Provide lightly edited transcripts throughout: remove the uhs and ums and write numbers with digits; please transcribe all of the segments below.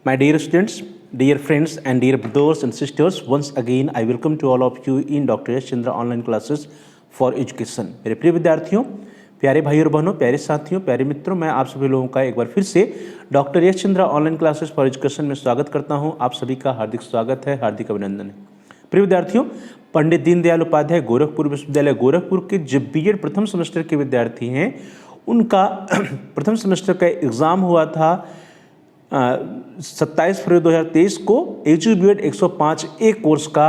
My dear students, dear friends and dear brothers and sisters, once again I welcome to all of you in Dr. Yash Chandra online classes for education। मेरे प्रिय विद्यार्थियों, प्यारे भाई और बहनों, प्यारे साथियों, प्यारे मित्रों, मैं आप सभी लोगों का एक बार फिर से doctor Yash Chandra online classes for education में स्वागत करता हूं। आप सभी का हार्दिक स्वागत है, हार्दिक अभिनंदन है। प्रिय विद्यार्थियों, पंडित दीनदयाल उपाध्याय गोरखपुर विश्वविद्यालय गोरखपुर के जो बीएड प्रथम सेमेस्टर के विद्यार्थी हैं, उनका प्रथम सेमेस्टर का एग्ज़ाम हुआ था 27 फरवरी 2023 को। एजू बीएड 105A कोर्स का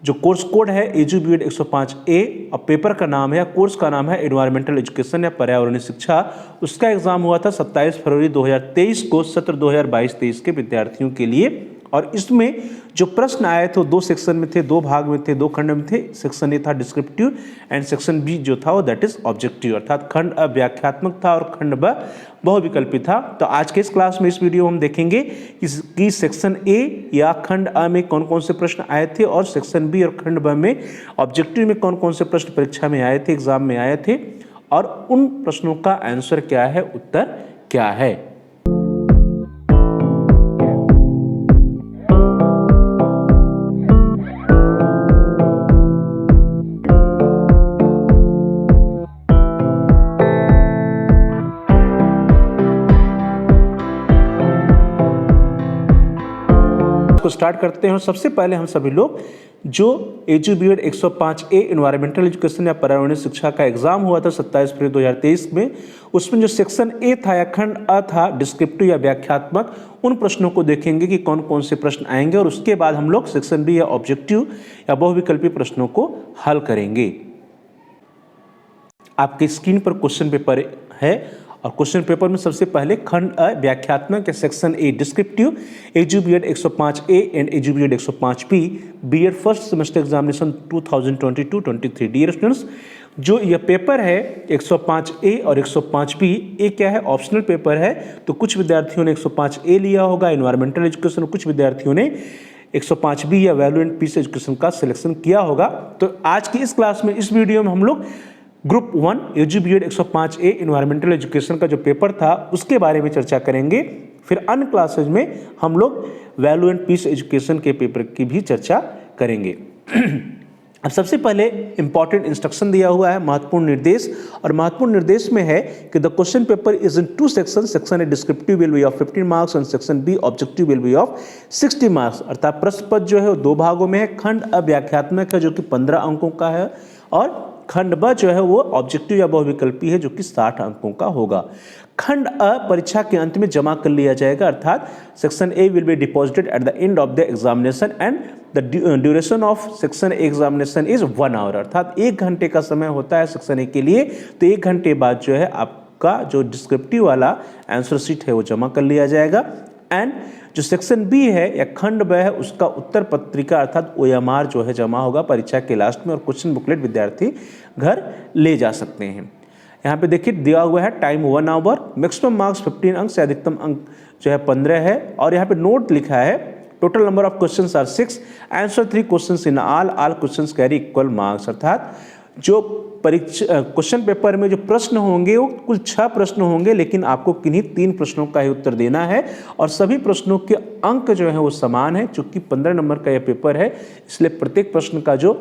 जो कोर्स कोड है एजू बीएड 105A और पेपर का नाम है, कोर्स का नाम है एनवायरमेंटल एजुकेशन या पर्यावरणीय शिक्षा। उसका एग्जाम हुआ था 27 फरवरी 2023 को सत्र 2022-23 के विद्यार्थियों के लिए। और इसमें जो प्रश्न आए थे वो दो सेक्शन में थे, दो भाग में थे, दो खंड में थे। सेक्शन ए था डिस्क्रिप्टिव एंड सेक्शन बी जो था वो दैट इज ऑब्जेक्टिव, अर्थात खंड अ व्याख्यात्मक था और खंड ब बहुविकल्पी था। तो आज के इस क्लास में इस वीडियो हम देखेंगे कि सेक्शन ए या खंड अ में कौन कौन से प्रश्न आए थे और सेक्शन बी और खंड ब में ऑब्जेक्टिव में कौन कौन से प्रश्न परीक्षा में आए थे, एग्जाम में आए थे, और उन प्रश्नों का आंसर क्या है, उत्तर क्या है। को स्टार्ट करते हैं। सबसे पहले हम सभी लोग जो edu BEd 105A environmental education या पर्यावरणीय शिक्षा का एग्जाम हुआ था 27 फरवरी 2023 में, उसमें जो सेक्शन ए था या खंड अ था डिस्क्रिप्टिव या व्याख्यात्मक, उन प्रश्नों को देखेंगे कि कौन कौन से प्रश्न आएंगे और उसके बाद हम लोग सेक्शन बी या ऑब्जेक्टिव या बहुविकल्पी प्रश्नों को हल करेंगे। आपके स्क्रीन पर क्वेश्चन पेपर है और क्वेश्चन पेपर में सबसे पहले खंड अ व्याख्यात्मक या section A descriptive edu BEd 105A and edu BEd 105B BEd first semester examination 2022-23। Dear students, जो यह पेपर है 105A और 105B, ये क्या है, ऑप्शनल पेपर है। तो कुछ विद्यार्थियों ने 105A लिया होगा एनवायरमेंटल एजुकेशन, कुछ विद्यार्थियों ने 105B या वैल्यू एंड पीस एजुकेशन का सिलेक्शन किया होगा। तो आज की इस क्लास में, इस वीडियो में हम लोग group 1 edu BEd 105A environmental education का जो पेपर था उसके बारे में चर्चा करेंगे। फिर अन्य क्लासेज में हम लोग वैल्यू एंड पीस एजुकेशन के पेपर की भी चर्चा करेंगे। अब सबसे पहले इंपॉर्टेंट इंस्ट्रक्शन दिया हुआ है, महत्वपूर्ण निर्देश, और महत्वपूर्ण निर्देश में है कि the question paper is in 2 section. Section A descriptive will be of 15 marks and section B objective will be of 60 marks. अर्थात प्रश्न पत्र जो है वो दो भागों में है। खंड अ व्याख्यात्मक है जो कि 15 अंकों का है, और खंड ब जो है वो ऑब्जेक्टिव या बहुविकल्पी है जो कि 60 अंकों का होगा। खंड अ परीक्षा के अंत में जमा कर लिया जाएगा, अर्थात section A will be deposited at the end of the examination and the duration of section A examination is 1 hour, अर्थात 1 घंटे का समय होता है सेक्शन ए के लिए। तो 1 घंटे बाद जो है आपका जो डिस्क्रिप्टिव वाला आंसर शीट है वो जमा कर लिया जाएगा। एंड जो सेक्शन बी है या खंड ब है उसका उत्तर पत्रिका अर्थात OMR जो है जमा होगा परीक्षा के लास्ट में, और क्वेश्चन बुकलेट विद्यार्थी घर ले जा सकते हैं। यहाँ पे देखिए दिया हुआ है टाइम 1 आवर, मैक्सिमम मार्क्स 15 अंक से अधिकतम अंक जो है 15 है, और यहाँ पे नोट लिखा है total number of questions are 6, answer 3 questions in all questions carry equal marks. अर्थात जो परीक्षा क्वेश्चन पेपर में जो प्रश्न होंगे वो कुल 6 प्रश्न होंगे, लेकिन आपको किन्हीं 3 प्रश्नों का ही उत्तर देना है, और सभी प्रश्नों के अंक जो है वो समान है। चूंकि 15 नंबर का यह पेपर है, इसलिए प्रत्येक प्रश्न का जो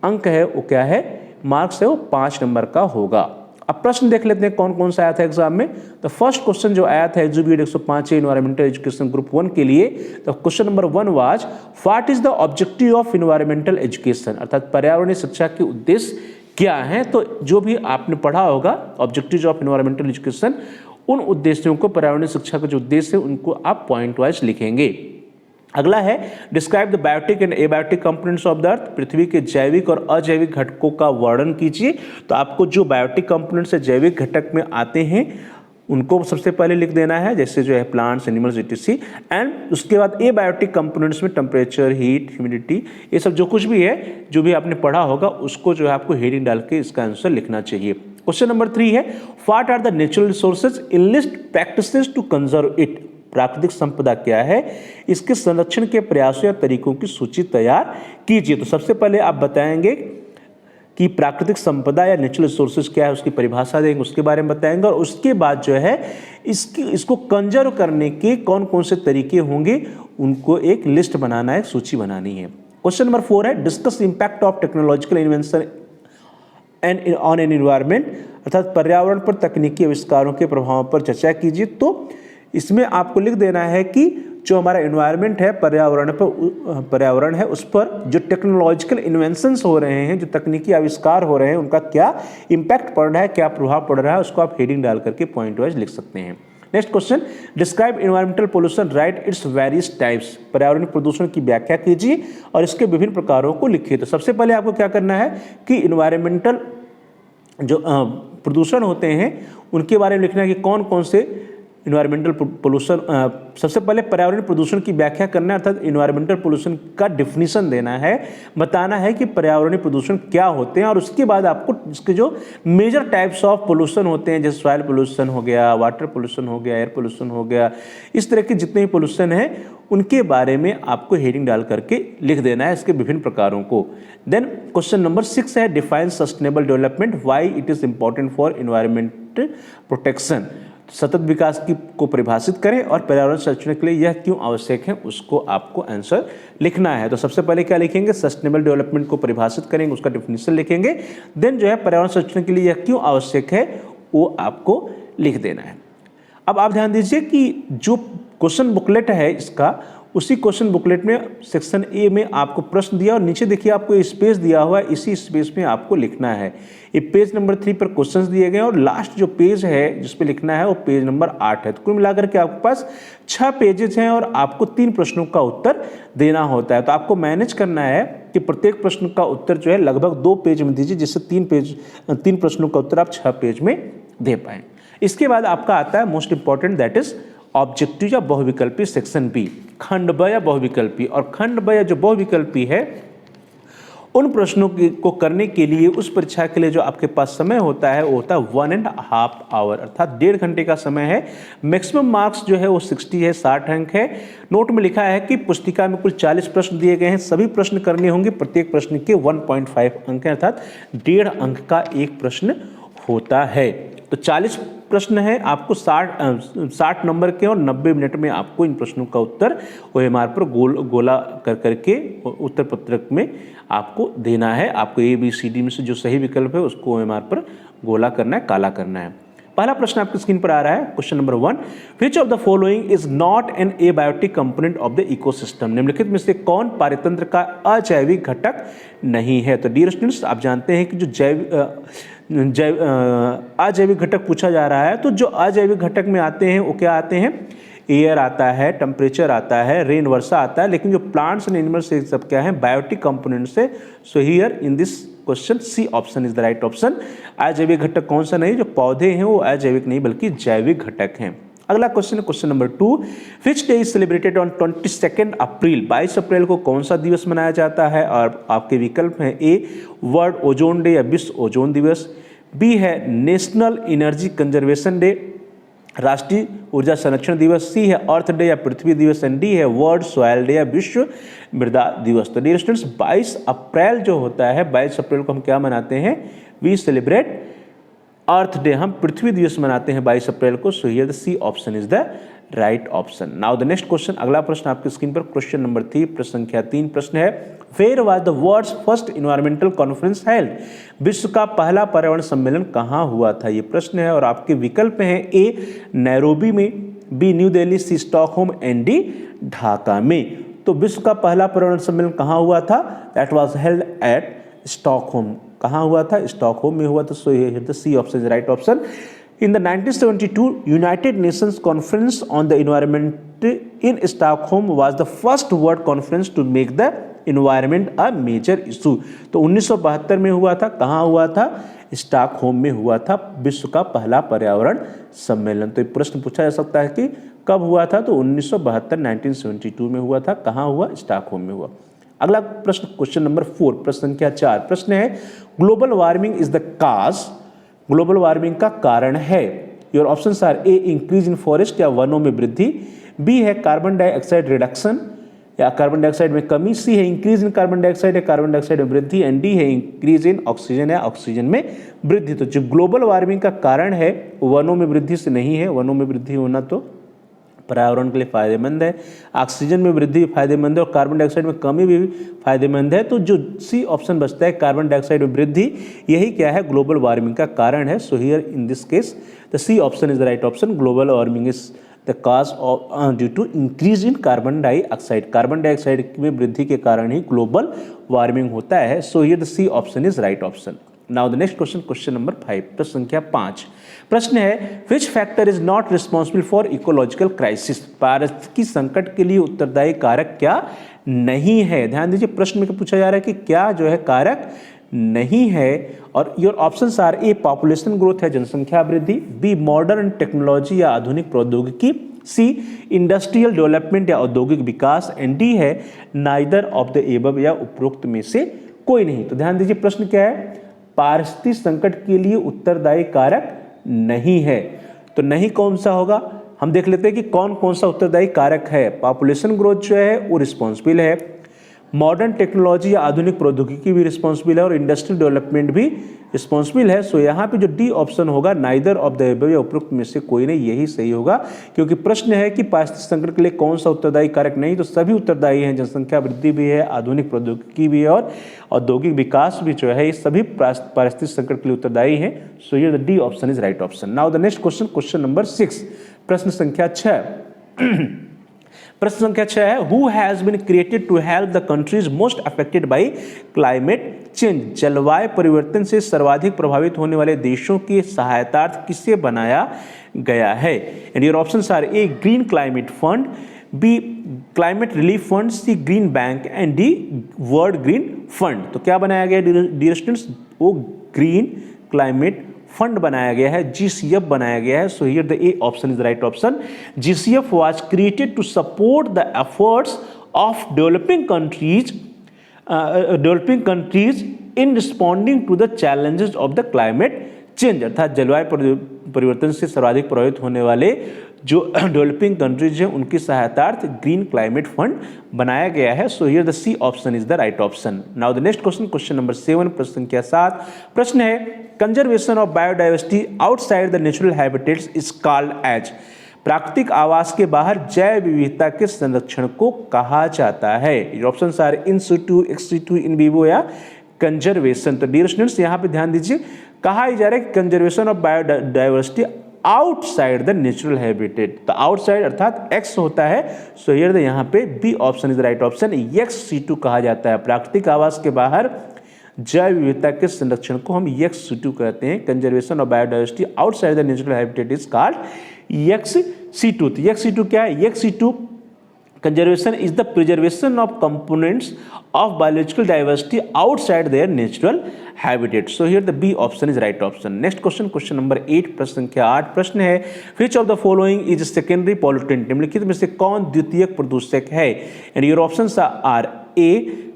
अंक है वो क्या है, मार्क्स है वो 5 नंबर का होगा। अब प्रश्न देख लेते हैं कौन कौन सा आया था एग्जाम में। तो फर्स्ट क्वेश्चन जो आया था edu BEd 105A environmental education group 1 के लिए, तो question number 1 was what is the objective of environmental education, अर्थात पर्यावरणीय शिक्षा के उद्देश्य क्या है। तो जो भी आपने पढ़ा होगा ऑब्जेक्टिव ऑफ एनवायरमेंटल एजुकेशन, उन उद्देश्यों को, पर्यावरणीय शिक्षा का जो उद्देश्य है उनको आप पॉइंट वाइज लिखेंगे। अगला है describe the biotic and abiotic components of the earth, पृथ्वी के जैविक और अजैविक घटकों का वर्णन कीजिए। तो आपको जो बायोटिक कंपोनेंट्स जैविक घटक में आते हैं उनको सबसे पहले लिख देना है, जैसे जो है प्लांट्स, एनिमल्स, etc। एंड उसके बाद एबायोटिक कंपोनेंट्स में टेम्परेचर, हीट, ह्यूमिडिटी, ये सब जो कुछ भी है, जो भी आपने पढ़ा होगा उसको जो है आपको हेडिंग डाल के इसका आंसर लिखना चाहिए। क्वेश्चन नंबर 3 है what are the natural resources in list practices to conserve it, प्राकृतिक संपदा क्या है, इसके संरक्षण के प्रयासों या तरीकों की सूची तैयार कीजिए। तो सबसे पहले आप बताएंगे कि प्राकृतिक संपदा या नेचुरल रिसोर्सेज क्या है उसकी परिभाषा देंगे, उसके बारे में बताएंगे, और उसके बाद जो है इसको कंजर्व करने के कौन कौन से तरीके होंगे उनको एक लिस्ट बनाना है, सूची बनानी है। क्वेश्चन नंबर 4 है discuss impact of technological invention and on an environment, अर्थात पर्यावरण पर तकनीकी आविष्कारों के प्रभाव पर चर्चा कीजिए। तो इसमें आपको लिख देना है कि जो हमारा एनवायरनमेंट है, पर्यावरण है, उस पर जो टेक्नोलॉजिकल इन्वेंशंस हो रहे हैं, जो तकनीकी आविष्कार हो रहे हैं, उनका क्या इम्पैक्ट पड़ रहा है, क्या प्रभाव पड़ रहा है, उसको आप हेडिंग डाल करके पॉइंट वाइज लिख सकते हैं। Next question, describe environmental pollution, right its various types, पर्यावरणीय प्रदूषण की व्याख्या कीजिए और इसके विभिन्न प्रकारों को लिखिए। तो सबसे पहले आपको क्या करना है कि एनवायरमेंटल जो प्रदूषण होते हैं उनके बारे में लिखना है कि कौन कौन से इन्वायरमेंटल पोल्यूशन, सबसे पहले पर्यावरण प्रदूषण की व्याख्या करना है, अर्थात इन्वायरमेंटल पोल्यूशन का डिफिनीशन देना है, बताना है कि पर्यावरणीय प्रदूषण क्या होते हैं, और उसके बाद आपको इसके जो मेजर टाइप्स ऑफ पोल्यूशन होते हैं, जैसे सॉइल पोल्यूशन हो गया, वाटर पोल्यूशन हो गया, एयर पोल्यूशन हो गया, इस तरह के जितने भी पोल्यूशन हैं उनके बारे में आपको हेडिंग डाल करके लिख देना है, इसके विभिन्न प्रकारों को। देन क्वेश्चन नंबर 6 है define sustainable development, why it is important for environment protection, सतत विकास को परिभाषित करें और पर्यावरण संरक्षण के लिए यह क्यों आवश्यक है, उसको आपको आंसर लिखना है। तो सबसे पहले क्या लिखेंगे, सस्टेनेबल डेवलपमेंट को परिभाषित करेंगे, उसका डिफिनीशन लिखेंगे। देन जो है पर्यावरण संरक्षण के लिए यह क्यों आवश्यक है वो आपको लिख देना है। अब आप ध्यान दीजिए कि जो क्वेश्चन बुकलेट है इसका, उसी क्वेश्चन बुकलेट में सेक्शन ए में आपको प्रश्न दिया और नीचे देखिए आपको स्पेस दिया हुआ है, इसी स्पेस में आपको लिखना है। ये पेज नंबर 3 पर क्वेश्चंस दिए गए हैं और लास्ट जो पेज है जिस पे लिखना है वो पेज नंबर 8 है। तो कुल मिलाकर के आपके पास 6 पेजेस हैं और आपको 3 प्रश्नों का उत्तर देना होता है। तो आपको मैनेज करना है कि प्रत्येक प्रश्न का उत्तर जो है लगभग 2 पेज में दीजिए, जिससे 3 प्रश्नों का उत्तर आप 6 पेज में दे पाएं। इसके बाद आपका आता है most important, that is objective या बहुविकल्पी सेक्शन बी, खंड ब या बहुविकल्पी। और खंड ब या जो बहुविकल्पी है उन प्रश्नों को करने के लिए उस परीक्षा के लिए जो आपके पास समय होता है वो होता है 1.5 आवर, अर्थात 1.5 घंटे का समय है। मैक्सिमम मार्क्स जो है वो 60 है, 60 अंक है। नोट में लिखा है कि पुस्तिका में कुल 40 प्रश्न दिए गए हैं, सभी प्रश्न करने होंगे, प्रत्येक प्रश्न के 1.5 अंक है, अर्थात 1.5 अंक का एक प्रश्न होता है। तो 40 प्रश्न है, आपको 60 नंबर के और 90 मिनट में आपको इन प्रश्नों का उत्तर OMR पर गोला कर करके उत्तर पत्रक में आपको देना है। आपको ABCD में से जो सही विकल्प है उसको OMR पर गोला करना है, काला करना है। पहला प्रश्न आपकी स्क्रीन पर आ रहा है, question number 1, which of the following is not N abiotic component of the ecosystem, निम्नलिखित में से कौन पारितंत्र का अजैविक घटक नहीं है। तो डियर स्टूडेंट्स, आप जानते हैं कि जो अजैविक घटक पूछा जा रहा है, तो जो अजैविक घटक में आते हैं वो क्या आते हैं, एयर आता है, टेम्परेचर आता है, रेन वर्षा आता है, लेकिन जो प्लांट्स एंड एनिमल्स से सब क्या है, बायोटिक कंपोनेंट्स है। So here in this question C option is the right option. अजैविक घटक कौन सा नहीं, जो पौधे हैं वो अजैविक नहीं बल्कि जैविक घटक हैं। अगला क्वेश्चन है question number 2, which day is celebrated on 22 अप्रैल, 22 अप्रैल को कौन सा दिवस मनाया जाता है। और आपके विकल्प हैं, ए वर्ल्ड ओजोन डे या विश्व ओजोन दिवस, बी है नेशनल एनर्जी कंजर्वेशन डे, राष्ट्रीय ऊर्जा संरक्षण दिवस, सी है अर्थ डे या पृथ्वी दिवस, एंड डी है वर्ल्ड सॉइल डे या विश्व मृदा दिवस। तो डियर स्टूडेंट्स, 22 अप्रैल जो होता है, 22 अप्रैल को हम क्या मनाते हैं, वी सेलिब्रेट अर्थ डे, हम पृथ्वी दिवस मनाते हैं 22 अप्रैल को। So here the C option is the right option. Now the next question, अगला प्रश्न आपकी स्क्रीन पर, क्वेश्चन नंबर 3, प्रश्न संख्या 3 प्रश्न है, where was the world's first environmental conference held, विश्व का पहला पर्यावरण सम्मेलन कहाँ हुआ था, ये प्रश्न है। और आपके विकल्प हैं, ए नैरोबी में, B New Delhi, C Stockholm, and D Dhaka में। तो विश्व का पहला पर्यावरण सम्मेलन कहाँ हुआ था, that was held at Stockholm. कहाँ हुआ था, स्टॉकहोम में हुआ था। So here the C option is right option. In the 1972 United Nations Conference on the Environment in Stockholm was the first world conference to make the environment a major issue। तो 1972 में हुआ था, कहाँ हुआ था, स्टॉकहोम में हुआ था विश्व का पहला पर्यावरण सम्मेलन। तो एक प्रश्न पूछा जा सकता है कि कब हुआ था, तो 1972 में हुआ था, कहाँ हुआ, स्टॉकहोम में हुआ। अगला प्रश्न क्वेश्चन नंबर 4, प्रश्न संख्या 4 प्रश्न है, global warming is the cause, global warming का कारण है। Your options are, A increase in forest या वनों में वृद्धि, बी है कार्बन डाइऑक्साइड रिडक्शन, या कार्बन डाइऑक्साइड में कमी, सी है इंक्रीज इन कार्बन डाइऑक्साइड, या कार्बन डाइऑक्साइड में वृद्धि, एंड डी है इंक्रीज इन ऑक्सीजन, या ऑक्सीजन में वृद्धि। तो जो ग्लोबल वार्मिंग का कारण है वनों में वृद्धि से नहीं है, वनों में वृद्धि होना तो पर्यावरण के लिए फायदेमंद है, ऑक्सीजन में वृद्धि फायदेमंद है और कार्बन डाइऑक्साइड में कमी भी फायदेमंद है। तो जो सी ऑप्शन बचता है कार्बन डाइऑक्साइड में वृद्धि, यही क्या है ग्लोबल वार्मिंग का कारण है। So here in this case the C option is the right option, global warming is the cause of due to increase in carbon dioxide, carbon dioxide में वृद्धि के कारण ही ग्लोबल वार्मिंग होता है। So here the C option is right option. Now the next question, question number 5, प्रश्न संख्या 5। प्रश्न है which factor is not responsible for ecological crisis, पारिस्थितिकी संकट के लिए उत्तरदायी कारक क्या नहीं है। ध्यान दीजिए प्रश्न में पूछा जा रहा है कि क्या जो है कारक नहीं है, और your options are A population growth है जनसंख्या वृद्धि, बी मॉडर्न टेक्नोलॉजी या आधुनिक प्रौद्योगिकी, सी इंडस्ट्रियल डेवलपमेंट या औद्योगिक विकास, एंड डी है नाइदर ऑफ द एबव या उपरोक्त में से कोई नहीं। तो ध्यान दीजिए प्रश्न क्या है, पारिस्थितिक संकट के लिए उत्तरदायी कारक नहीं है। तो नहीं कौन सा होगा, हम देख लेते हैं कि कौन कौन सा उत्तरदायी कारक है। पॉपुलेशन ग्रोथ जो है वो रिस्पॉन्सिबल है, मॉडर्न टेक्नोलॉजी या आधुनिक प्रौद्योगिकी भी रिस्पॉन्सिबल है और इंडस्ट्रियल डेवलपमेंट भी रिस्पॉन्सिबल है। सो यहाँ पे जो डी ऑप्शन होगा नाइदर ऑफ द एबव या उपरोक्त में से कोई नहीं, यही सही होगा, क्योंकि प्रश्न है कि पारिस्थितिक संकट के लिए कौन सा उत्तरदायी कारक नहीं, तो सभी उत्तरदायी हैं, जनसंख्या वृद्धि भी है, आधुनिक प्रौद्योगिकी भी है और औद्योगिक विकास भी जो है, ये सभी पारिस्थितिक संकट के लिए उत्तरदायी हैं। सो ये the D option is right option. Now the next question, question number 6, प्रश्न संख्या 6। प्रश्न संख्या 6 है who has been created to help the countries most affected by climate change, जलवायु परिवर्तन से सर्वाधिक प्रभावित होने वाले देशों की सहायतार्थ किसे बनाया गया है। And your options are A green climate fund, B climate relief fund, C green bank, and D world green fund. तो क्या बनाया गया डियर स्टूडेंट्स, वो ग्रीन क्लाइमेट फंड बनाया गया है, GCF बनाया गया है। So here the A option is the right option. GCF was created to support the efforts of developing countries in responding to the challenges of the climate change, अर्थात जलवायु परिवर्तन से सर्वाधिक प्रभावित होने वाले जो डेवलपिंग कंट्रीज हैं उनकी सहायतार्थ ग्रीन क्लाइमेट फंड बनाया गया है। So here the C option is the right option. Now the next question, question number 7, प्रश्न संख्या 7। प्रश्न है conservation of biodiversity outside the natural habitats is called as, प्राकृतिक आवास के बाहर जैव विविधता के संरक्षण को कहा जाता है। ये options are in situ, ex situ, in vivo या कंजर्वेशन। तो डियर स्टूडेंट्स यहाँ पे ध्यान दीजिए, कहा जा रहा है कि conservation of biodiversity outside the natural habitat, तो आउटसाइड अर्थात एक्स होता है। सो हियर यहाँ पे B option is the right option, एक्स-C2 कहा जाता है। प्राकृतिक आवास के बाहर जैव विविधता के संरक्षण को हम एक्स-C2 कहते हैं। Conservation of biodiversity outside the natural habitat is called एक्स-C2। तो एक्स-C2 क्या है, एक्स-C2 conservation is the preservation of components of biological diversity outside their natural habitat. So here the B option is right option. Next question, question number 8, प्रश्न संख्या 8। प्रश्न है which of the following is secondary pollutant, निम्नलिखित में से कौन द्वितीयक प्रदूषक है। and your options are A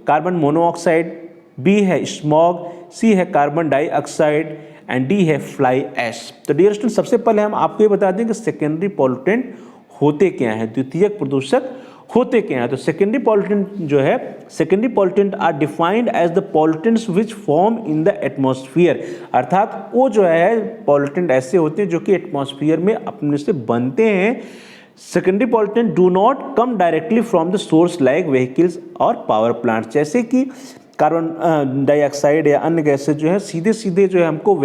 carbon monoxide, B है स्मॉग, C है कार्बन डाइऑक्साइड, एंड D है फ्लाई ऐश। तो डियर स्टूडेंट सबसे पहले हम आपको ये बता दें कि सेकेंडरी पॉल्यूटेंट होते क्या हैं, द्वितीयक प्रदूषक होते क्या हैं। तो सेकेंडरी पॉल्यूटेंट जो है, secondary pollutant are defined as the pollutants which form in the atmosphere, अर्थात वो जो है पॉल्यूटेंट ऐसे होते हैं जो कि एटमॉस्फेयर में अपने से बनते हैं। Secondary pollutant do not come directly from the source like vehicles और पावर प्लांट, जैसे कि कार्बन डाइऑक्साइड या अन्य गैसेज जो है सीधे सीधे जो है हमको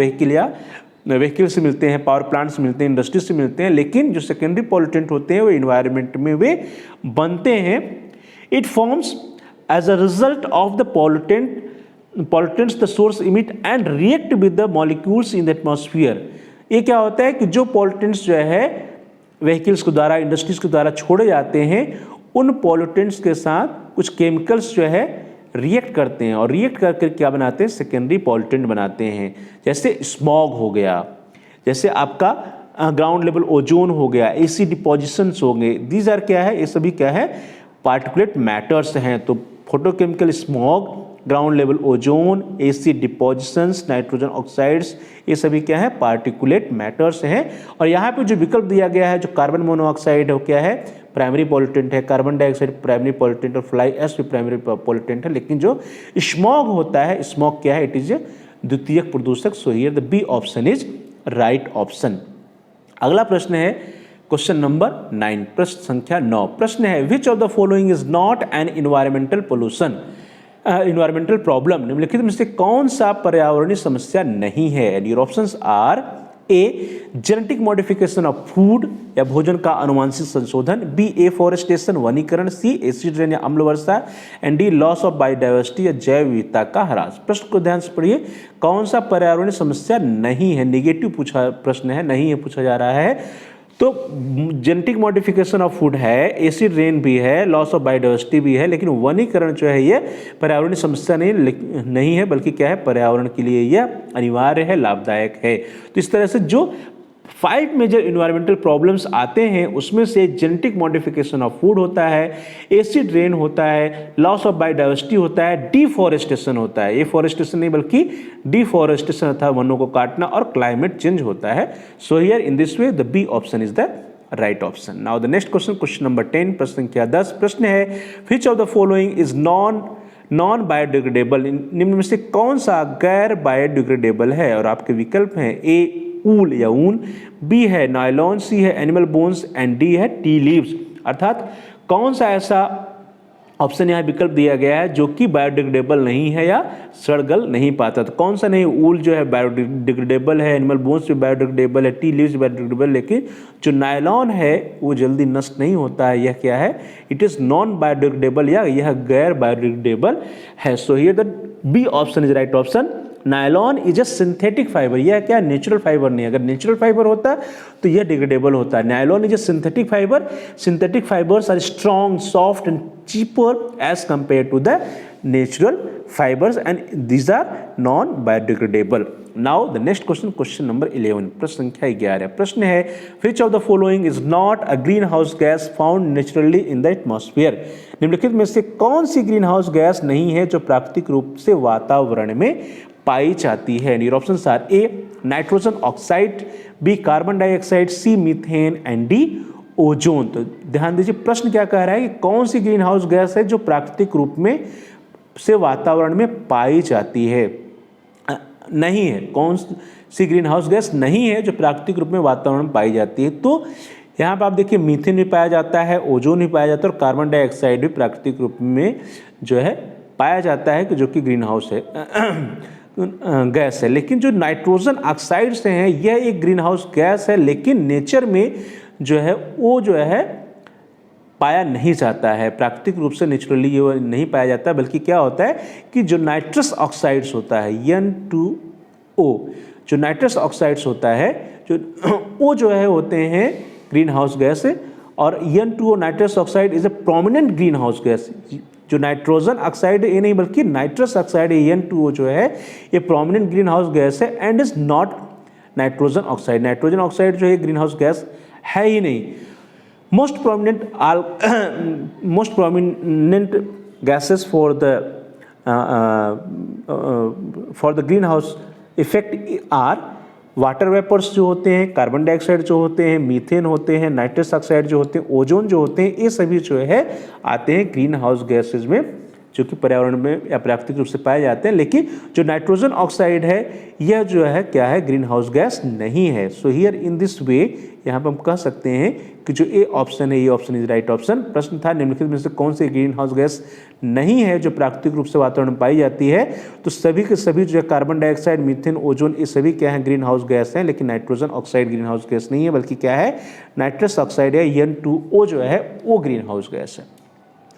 व्हीकल से मिलते हैं, पावर प्लांट से मिलते हैं, इंडस्ट्री से मिलते हैं, लेकिन जो सेकेंडरी पॉल्यूटेंट होते हैं वो इन्वायरमेंट में वे बनते हैं। It forms as a result of the pollutants the source emit and react with the molecules in the atmosphere. ये क्या होता है कि जो पॉल्यूटेंट्स जो है व्हीकल्स के द्वारा, इंडस्ट्रीज के द्वारा छोड़े जाते हैं, उन पॉल्यूटेंट्स के साथ कुछ केमिकल्स जो है रिएक्ट करते हैं और रिएक्ट करके क्या बनाते हैं, सेकेंडरी पॉल्यूटेंट बनाते हैं। जैसे स्मॉग हो गया, जैसे आपका ग्राउंड लेवल ओजोन हो गया, एसी डिपोजिशंस हो गए, दीज आर क्या है, ये सभी क्या है, पार्टिकुलेट मैटर्स हैं। तो photochemical smog, ground level ozone, AC depositions, nitrogen oxides, ये सभी क्या है, पार्टिकुलेट मैटर्स हैं। और यहाँ पे जो विकल्प दिया गया है, जो कार्बन मोनोऑक्साइड हो क्या है, प्राइमरी पॉल्यूटेंट है, कार्बन डाइऑक्साइड प्राइमरी पॉल्यूटेंट और फ्लाई ऐश भी प्राइमरी पॉल्यूटेंट है, लेकिन जो स्मॉग होता है, स्मॉग क्या है, इट इज द्वितीयक प्रदूषक। So here the B option is right option. अगला प्रश्न है क्वेश्चन नंबर 9, प्रश्न संख्या 9। प्रश्न है which of the following is not an environmental pollution, environmental problem, निम्नलिखित में से कौन सा पर्यावरणीय समस्या नहीं है। And your options are A genetic modification of food या भोजन का अनुवांशिक संशोधन, बी एफॉरेस्टेशन वनीकरण, सी एसिड रेन या अम्ल वर्षा, and D loss of biodiversity या जैव विविधता का ह्रास। प्रश्न को ध्यान से पढ़िए, कौन सा पर्यावरणीय समस्या नहीं है, नेगेटिव पूछा प्रश्न है, नहीं है पूछा जा रहा है। तो जेनेटिक मॉडिफिकेशन ऑफ फूड है, एसिड रेन भी है, लॉस ऑफ बायोडाइवर्सिटी भी है, लेकिन वनीकरण जो है ये पर्यावरणीय समस्या नहीं है, बल्कि क्या है, पर्यावरण के लिए यह अनिवार्य है, लाभदायक है। तो इस तरह से जो 5 मेजर इन्वायरमेंटल प्रॉब्लम्स आते हैं उसमें से जेनेटिक मॉडिफिकेशन ऑफ फूड होता है, एसिड रेन होता है, लॉस ऑफ बायोडाइवर्सिटी होता है, डिफॉरेस्टेशन होता है, एफॉरेस्टेशन नहीं बल्कि डिफॉरेस्टेशन अर्थात वनों को काटना, और क्लाइमेट चेंज होता है। So here in this way the B option is the right option. Now the next question, question number 10, प्रश्न संख्या 10। प्रश्न है which of the following is non biodegradable, निम्न में से कौन सा गैर बायोडिग्रेडेबल है, और आपके विकल्प हैं ए ऊल या ऊन, बी है नायलॉन, सी है एनिमल बोन्स, एंड डी है टी लीव्स। अर्थात कौन सा ऐसा ऑप्शन यहाँ विकल्प दिया गया है जो कि बायोडिग्रेडेबल नहीं है या सड़गल नहीं पाता। तो कौन सा नहीं, ऊल जो है बायोडिग्रेडेबल है, एनिमल बोन्स भी बायोडिग्रेडेबल है, टी लीव्स बायोडिग्रेडेबल, लेकिन जो नायलॉन है वो जल्दी नष्ट नहीं होता है, यह क्या है, इट इज नॉन बायोडिग्रेडेबल या यह गैर बायोडिग्रेडेबल है। So here the B option is right option. Nylon is a synthetic fibre, यह क्या नेचुरल फाइबर नहीं है, अगर नेचुरल फाइबर होता तो यह डिग्रेडेबल होता है। Nylon is a synthetic fibre, synthetic fibres are strong, soft and cheaper as compared to the natural fibres and these are non biodegradable. Now the next question, question number 11, प्रश्न संख्या 11। प्रश्न है which of the following is not a green house gas found naturally in the atmosphere, निम्नलिखित में से कौन सी green house gas नहीं है जो प्राकृतिक रूप से वातावरण में पाई जाती है। Your options are A nitrogen oxide, B carbon dioxide, C methane, and D ozone. तो ध्यान दीजिए प्रश्न क्या कह रहा है कि कौन सी ग्रीन हाउस गैस है जो प्राकृतिक रूप में से वातावरण में पाई जाती है, नहीं है, कौन सी ग्रीन हाउस गैस नहीं है जो प्राकृतिक रूप में वातावरण में पाई जाती है। तो यहाँ पर आप देखिए मीथेन भी पाया जाता है, ओजोन भी पाया जाता है, और कार्बन डाइऑक्साइड भी प्राकृतिक रूप में जो है पाया जाता है कि जो कि ग्रीन हाउस है गैस है। लेकिन जो नाइट्रोजन ऑक्साइड से हैं यह एक ग्रीन हाउस गैस है, लेकिन नेचर में जो है वो जो है पाया नहीं जाता है, प्राकृतिक रूप से नेचुरली ये नहीं पाया जाता, बल्कि क्या होता है कि जो नाइट्रस ऑक्साइड्स होता है N2O, जो नाइट्रस ऑक्साइड्स होता है जो वो जो है होते हैं ग्रीन हाउस गैस है, और N2O nitrous oxide is a prominent green house gas. जो नाइट्रोजन ऑक्साइड ये नहीं बल्कि नाइट्रस ऑक्साइड N2O जो है ये प्रोमिनेंट ग्रीन हाउस गैस है and is not nitrogen oxide. Nitrogen oxide जो है ग्रीन हाउस गैस है ही नहीं। Most prominent gases for the green house effect are water vapours जो होते हैं, कार्बन डाइऑक्साइड जो होते हैं, मीथेन होते हैं, नाइट्रस ऑक्साइड जो होते हैं, ओजोन जो होते हैं, ये सभी जो है आते हैं ग्रीन हाउस गैसेज में जो कि पर्यावरण में या प्राकृतिक रूप से पाए जाते हैं। लेकिन जो नाइट्रोजन ऑक्साइड है यह जो है क्या है, ग्रीन हाउस गैस नहीं है। सो हियर इन दिस वे यहाँ पर हम कह सकते हैं कि जो ए ऑप्शन है ये ऑप्शन इज राइट ऑप्शन। प्रश्न था निम्नलिखित में से कौन सी ग्रीन हाउस गैस नहीं है जो प्राकृतिक रूप से वातावरण में पाई जाती है। तो सभी के सभी जो है कार्बन डाइऑक्साइड, मीथेन, ओजोन ये सभी क्या है ग्रीन हाउस गैस हैं, लेकिन nitrogen oxide green house gas नहीं है, बल्कि क्या है नाइट्रस ऑक्साइड है N2O जो है वो ग्रीन हाउस गैस है।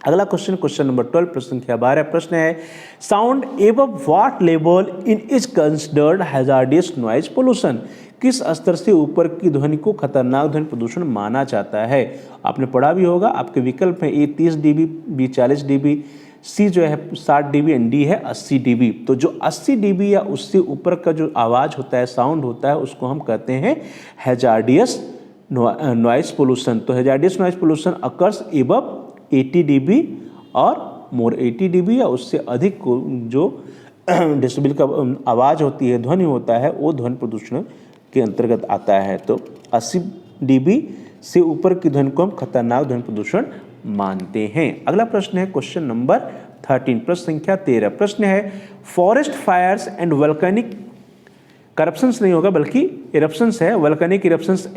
अगला क्वेश्चन, क्वेश्चन नंबर 12, प्रश्न संख्या 12। प्रश्न है sound above what level in is considered hazardous noise pollution, किस स्तर से ऊपर की ध्वनि को खतरनाक ध्वनि प्रदूषण माना जाता है। आपने पढ़ा भी होगा, आपके विकल्प हैं ए 30 dB, बी 40 dB, सी जो है 60 dB एंड डी है 80 dB। तो जो 80 dB या उससे ऊपर का जो आवाज़ होता है, साउंड होता है, उसको हम कहते हैं हैजार्डियस नॉइज पोल्यूशन। तो hazardous noise pollution occurs above 80 dB और मोर 80 dB या उससे अधिक जो डेसिबल का आवाज़ होती है, ध्वनि होता है, वो ध्वनि प्रदूषण के अंतर्गत आता है। तो 80 dB से ऊपर की ध्वनि को हम खतरनाक ध्वनि प्रदूषण मानते हैं। अगला प्रश्न है क्वेश्चन नंबर 13, प्रश्न संख्या 13। प्रश्न है forest fires and volcanic corruptions नहीं होगा बल्कि इरप्शंस है। Volcanic eruptions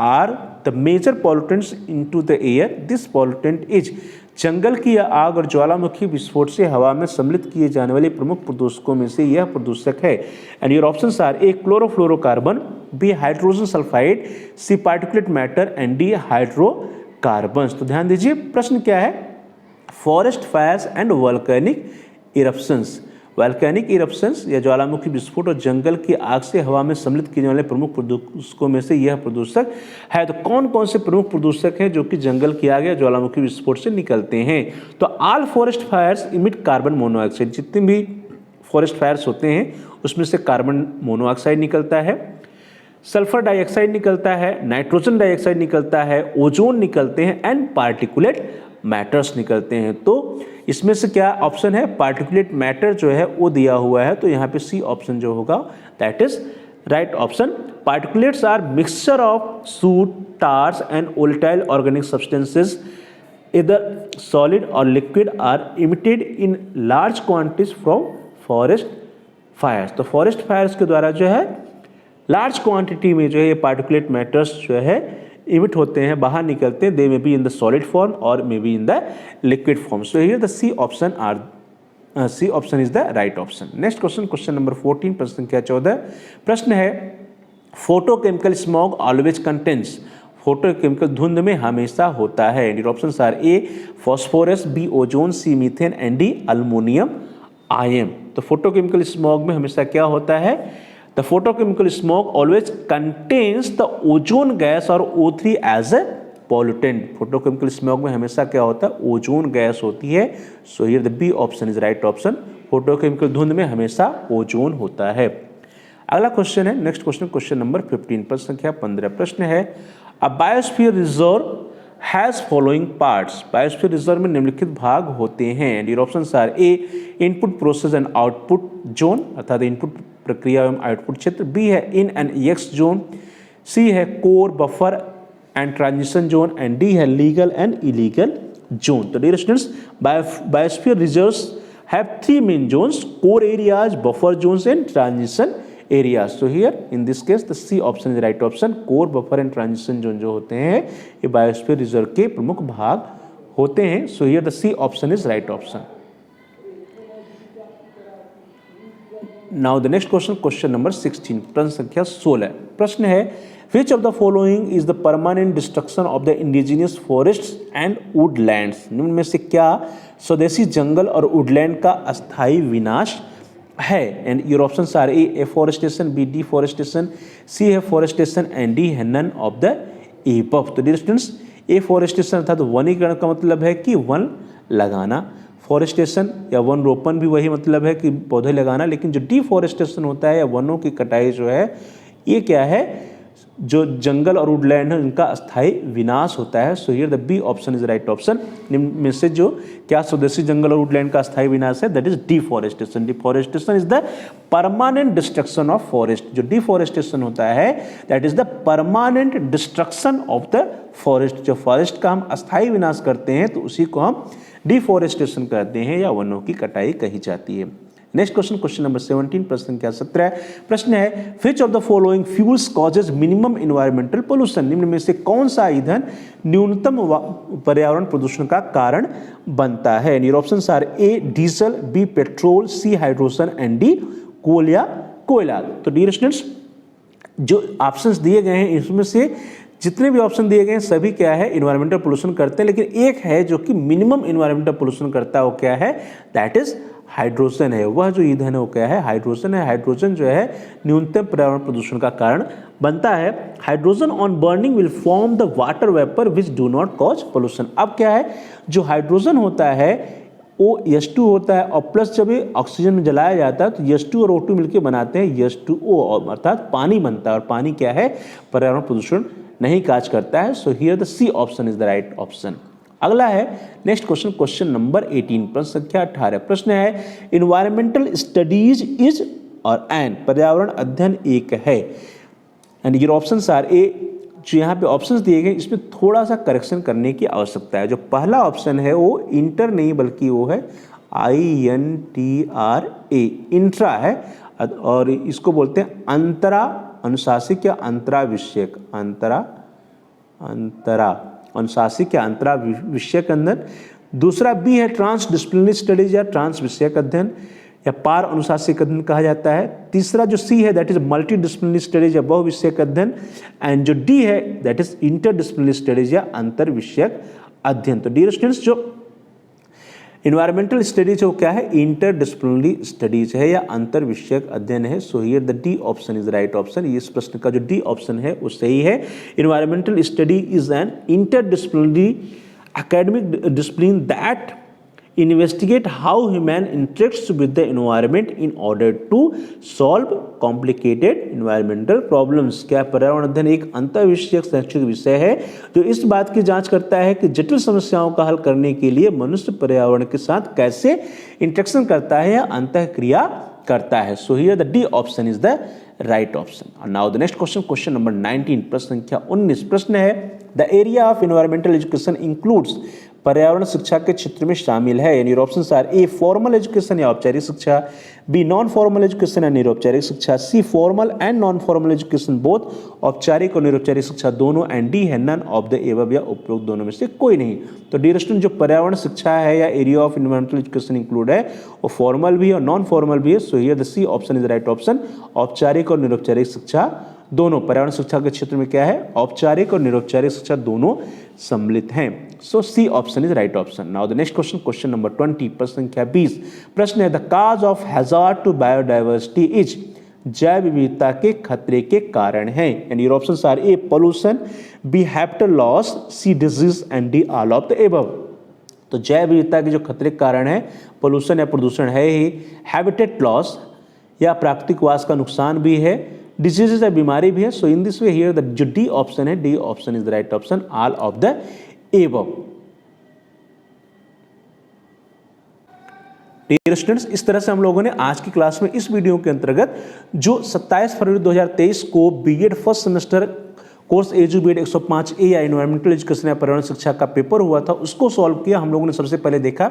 are the major pollutants into the air. This pollutant is जंगल की आग और ज्वालामुखी विस्फोट से हवा में सम्मिलित किए जाने वाले प्रमुख प्रदूषकों में से यह प्रदूषक है। And your options are A chlorofluorocarbon, B hydrogen sulphide, C particulate matter and D hydrocarbons. तो ध्यान दीजिए प्रश्न क्या है, forest fires and volcanic eruptions. Volcanic eruptions या ज्वालामुखी विस्फोट और जंगल की आग से हवा में सम्मिलित किए जाने वाले प्रमुख प्रदूषकों में से यह प्रदूषक है। तो कौन कौन से प्रमुख प्रदूषक हैं जो कि जंगल की आग या ज्वालामुखी विस्फोट से निकलते हैं? तो all forest fires emit carbon monoxide. जितने भी फॉरेस्ट फायर्स होते हैं उसमें से कार्बन मोनोऑक्साइड निकलता है, सल्फर डाइऑक्साइड निकलता है, नाइट्रोजन डाइऑक्साइड निकलता है, ओजोन निकलते हैं एंड पार्टिकुलेट मैटर्स निकलते हैं। तो इसमें से क्या ऑप्शन है, पार्टिकुलेट मैटर जो है वो दिया हुआ है, तो यहाँ पे सी ऑप्शन जो होगा that is right option. Particulates are mixture of soot, tars and volatile organic substances इधर सॉलिड और liquid are emitted in large quantities from forest fires. तो फॉरेस्ट फायर्स के द्वारा जो है लार्ज क्वांटिटी में जो है ये पार्टिकुलेट मैटर्स जो है इमिट होते हैं, बाहर निकलते हैं। They may be in the solid form और may be in the liquid form. So here the C option is the right option. Next question, question number 14, प्रश्न संख्या 14। प्रश्न है photochemical smog always contains. Photochemical धुंध में हमेशा होता है। And options are A phosphorus, B ozone, C methane and D aluminium ion. तो फोटोकेमिकल स्मॉग में हमेशा क्या होता है, the photochemical smoke always contains the ozone gas और O3 as a pollutant. Photochemical smoke में हमेशा क्या होता है, ओजोन गैस होती है। So here the B option is right option. Photochemical धुंध में हमेशा ओजोन होता है। अगला क्वेश्चन है नेक्स्ट क्वेश्चन, क्वेश्चन नंबर 15, प्रश्न संख्या 15। प्रश्न है a biosphere reserve has following parts. Biosphere reserve में निम्नलिखित भाग होते हैं। And your options are A input process and output zone, अर्थात इनपुट प्रक्रिया एवं आउटपुट क्षेत्र, बी है in and ex zone, C है core, buffer and transition zone and D है लीगल एंड इलीगल जोन। तो dear students, biosphere reserves have 3 main zones, core areas, buffer zones and transition areas. So here in this case the C option is right option. Core, buffer and transition zone जो होते हैं ये biosphere reserve के प्रमुख भाग होते हैं। So here the C option is right option. Now the next question, question number 16, प्रश्न संख्या 16। प्रश्न है which of the following is the permanent destruction of the indigenous forests and woodlands. निम्न में से क्या स्वदेशी जंगल और वुडलैंड का अस्थायी विनाश है? And your options are A afforestation, B deforestation, C है फॉरेस्टेशन एंड डी है नन ऑफ द एबव। तो डियर स्टूडेंट्स, एफॉरेस्टेशन अर्थात वनीकरण का मतलब है कि वन लगाना, फॉरेस्टेशन या वन रोपण भी वही मतलब है कि पौधे लगाना, लेकिन जो डिफॉरेस्टेशन होता है या वनों की कटाई जो है ये क्या है, जो जंगल और वुडलैंड है उनका अस्थायी विनाश होता है। So here the B option is right option. निम्न में से जो क्या स्वदेशी जंगल और वुडलैंड का अस्थायी विनाश है that is deforestation. Deforestation is the permanent destruction of forest. जो डिफॉरेस्टेशन होता है that is the permanent destruction of the forest. जो फॉरेस्ट का हम अस्थायी विनाश करते हैं तो उसी को हम डिफॉरेस्टेशन कहते हैं या वनों की कटाई कही जाती है। नेक्स्ट क्वेश्चन, क्वेश्चन नंबर 17, प्रश्न संख्या 17। प्रश्न है which of the following fuels causes minimum environmental pollution. निम्न में से कौन सा ईंधन न्यूनतम पर्यावरण प्रदूषण का कारण बनता है? Your options are A diesel, B petrol, C hydrogen and D कोयला। तो डियर स्टूडेंट्स, जो ऑप्शंस दिए गए हैं इसमें से जितने भी ऑप्शन दिए गए हैं सभी क्या है, इन्वायरमेंटल पोल्यूशन करते हैं, लेकिन एक है जो कि मिनिमम इन्वायरमेंटल पोल्यूशन करता है, वो क्या है, दैट इज हाइड्रोजन है। वह जो ईंधन है वो क्या है, हाइड्रोजन है। हाइड्रोजन जो है न्यूनतम पर्यावरण प्रदूषण का कारण बनता है। Hydrogen on burning will form the water vapour which do not cause pollution. अब क्या है, जो हाइड्रोजन होता है वो H2 होता है और प्लस जब ये ऑक्सीजन में जलाया जाता है तो H2 और O2 मिलकर बनाते हैं H2O, अर्थात पानी बनता है। और पानी क्या है, पर्यावरण प्रदूषण नहीं काज करता है। So here the C option is the right option. अगला है नेक्स्ट क्वेश्चन, क्वेश्चन नंबर 18, प्रश्न संख्या 18। प्रश्न है इन्वायरमेंटल स्टडीज इज और एन, पर्यावरण अध्ययन एक है। एंड योर ऑप्शंस आर ए जो यहाँ पे ऑप्शंस दिए गए इसमें थोड़ा सा करेक्शन करने की आवश्यकता है। जो पहला ऑप्शन है वो इंटर नहीं बल्कि वो है INTRA, इंट्रा है, और इसको बोलते हैं अंतरा अनुशासिक या अंतरा विषयक, अंतरा अनुशासिक या अंतरा विषयक अध्ययन। दूसरा बी है ट्रांस डिसिप्लिनरी स्टडीज या ट्रांस विषयक अध्ययन या पार अनुशासिक अध्ययन कहा जाता है। तीसरा जो सी है that is multi disciplinary studies या बहु विषयक अध्ययन, एंड जो डी है that is inter disciplinary studies या अंतर विषयक अध्ययन। तो डियर स्टूडेंट्स, जो इन्वायरमेंटल स्टडीज है वो क्या है, इंटर डिसिप्लिनरी स्टडीज है या अंतर विषयक अध्ययन है। So here the D option is right option. इस प्रश्न का जो डी ऑप्शन है वो सही है। Environmental study is an inter disciplinary academic discipline that investigate how human interacts with the environment in order to solve complicated environmental problems। क्या पर्यावरण अध्ययन एक अंतर्विषयक शैक्षिक विषय है जो इस बात की जांच करता है कि जटिल समस्याओं का हल करने के लिए मनुष्य पर्यावरण के साथ कैसे इंटरेक्शन करता है या अंतःक्रिया करता है। So here the D option is the right option. Now the next question, question number 19, प्रश्न संख्या 19। प्रश्न है the area of environmental education includes, पर्यावरण शिक्षा के क्षेत्र में शामिल है। यानी option are A formal education या औपचारिक शिक्षा, बी नॉन फॉर्मल एजुकेशन या निरौपचारिक शिक्षा, C formal and non formal education both, औपचारिक और निरौपचारिक शिक्षा दोनों, एंड डी है नन ऑफ द एबव या उपरोक्त दोनों में से कोई नहीं। तो डियर स्टूडेंट, जो पर्यावरण शिक्षा है या area of environmental education include है वो फॉर्मल भी है और नॉन फॉर्मल भी है। So here the C option is right option. औपचारिक और निरौपचारिक शिक्षा दोनों, पर्यावरण शिक्षा के क्षेत्र में क्या है, औपचारिक और निरौपचारिक शिक्षा दोनों सम्मिलित हैं। So C option is right option. Now the next question, question number 20, प्रश्न संख्या 20। प्रश्न है the cause of hazard to biodiversity is, जैव विविधता के खतरे के कारण है। यानी option are A pollution, B habitat loss, C disease and D all of the above. तो जैव विविधता के जो खतरे के कारण है पोल्यूशन या प्रदूषण है ही, हैबिटेट लॉस या प्राकृतिक वास का नुकसान भी है, डिजीजेज या बीमारी भी है। So in this way here the जो डी ऑप्शन है, D option is the right option, all of the above. Dear students, इस तरह से हम लोगों ने आज की क्लास में इस वीडियो के अंतर्गत जो 27 फरवरी 2023 को बीएड फर्स्ट सेमेस्टर कोर्स एजुबीएड 105A या एनवायरमेंटल एजुकेशन या पर्यावरण शिक्षा का पेपर हुआ था उसको सॉल्व किया। हम लोगों ने सबसे पहले देखा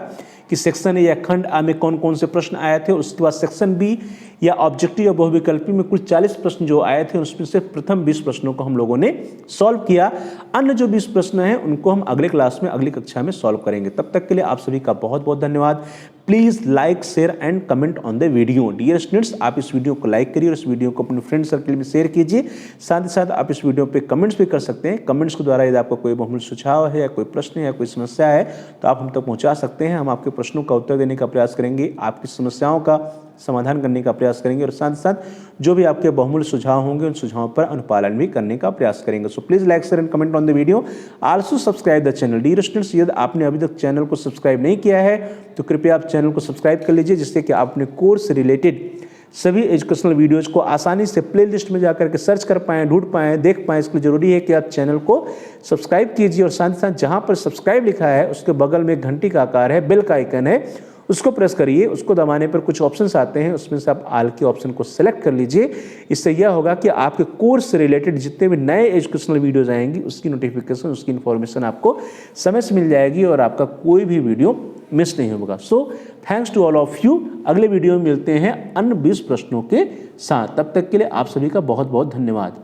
कि सेक्शन ए या खंड आ में कौन कौन से प्रश्न आए थे, उसके बाद सेक्शन बी या ऑब्जेक्टिव या बहुविकल्पी में कुल 40 प्रश्न जो आए थे उसमें से प्रथम 20 प्रश्नों को हम लोगों ने सॉल्व किया। अन्य जो 20 प्रश्न हैं उनको हम अगले क्लास में अगली कक्षा में सॉल्व करेंगे। तब तक के लिए आप सभी का बहुत बहुत धन्यवाद। Please like, share and comment on the video. Dear students, आप इस वीडियो को लाइक करिए और इस वीडियो को अपने फ्रेंड सर्कल में शेयर कीजिए। साथ ही साथ आप इस वीडियो पे कमेंट्स भी कर सकते हैं। कमेंट्स के द्वारा यदि आपका कोई बहुमूल्य सुझाव है या कोई प्रश्न है या कोई समस्या है तो आप हम तक पहुंचा सकते हैं। हम आपके प्रश्नों का उत्तर देने का प्रयास करेंगे, आपकी समस्याओं का समाधान करने का प्रयास करेंगे और साथ साथ जो भी आपके बहुमूल्य सुझाव होंगे उन सुझावों पर अनुपालन भी करने का प्रयास करेंगे। So please like, share and comment on the video. Also subscribe the channel. Dear students, यदि आपने अभी तक चैनल को सब्सक्राइब नहीं किया है तो कृपया आप चैनल को सब्सक्राइब कर लीजिए, जिससे कि आप अपने कोर्स से रिलेटेड सभी एजुकेशनल वीडियोज को आसानी से प्लेलिस्ट में जाकर के सर्च कर पाएँ, ढूंढ पाएँ, देख पाएँ। इसके लिए जरूरी है कि आप चैनल को सब्सक्राइब कीजिए और साथ ही साथ जहाँ पर सब्सक्राइब लिखा है उसके बगल में घंटी का आकार है, बेल का आइकन है, उसको प्रेस करिए। उसको दबाने पर कुछ ऑप्शंस आते हैं, उसमें से आप ऑल के ऑप्शन को सेलेक्ट कर लीजिए। इससे यह होगा कि आपके कोर्स से रिलेटेड जितने भी नए एजुकेशनल वीडियोज आएंगी उसकी नोटिफिकेशन, उसकी इन्फॉर्मेशन आपको समय से मिल जाएगी और आपका कोई भी वीडियो मिस नहीं होगा। So thanks to all of you. अगले वीडियो में मिलते हैं अन्य 20 प्रश्नों के साथ। तब तक के लिए आप सभी का बहुत बहुत धन्यवाद।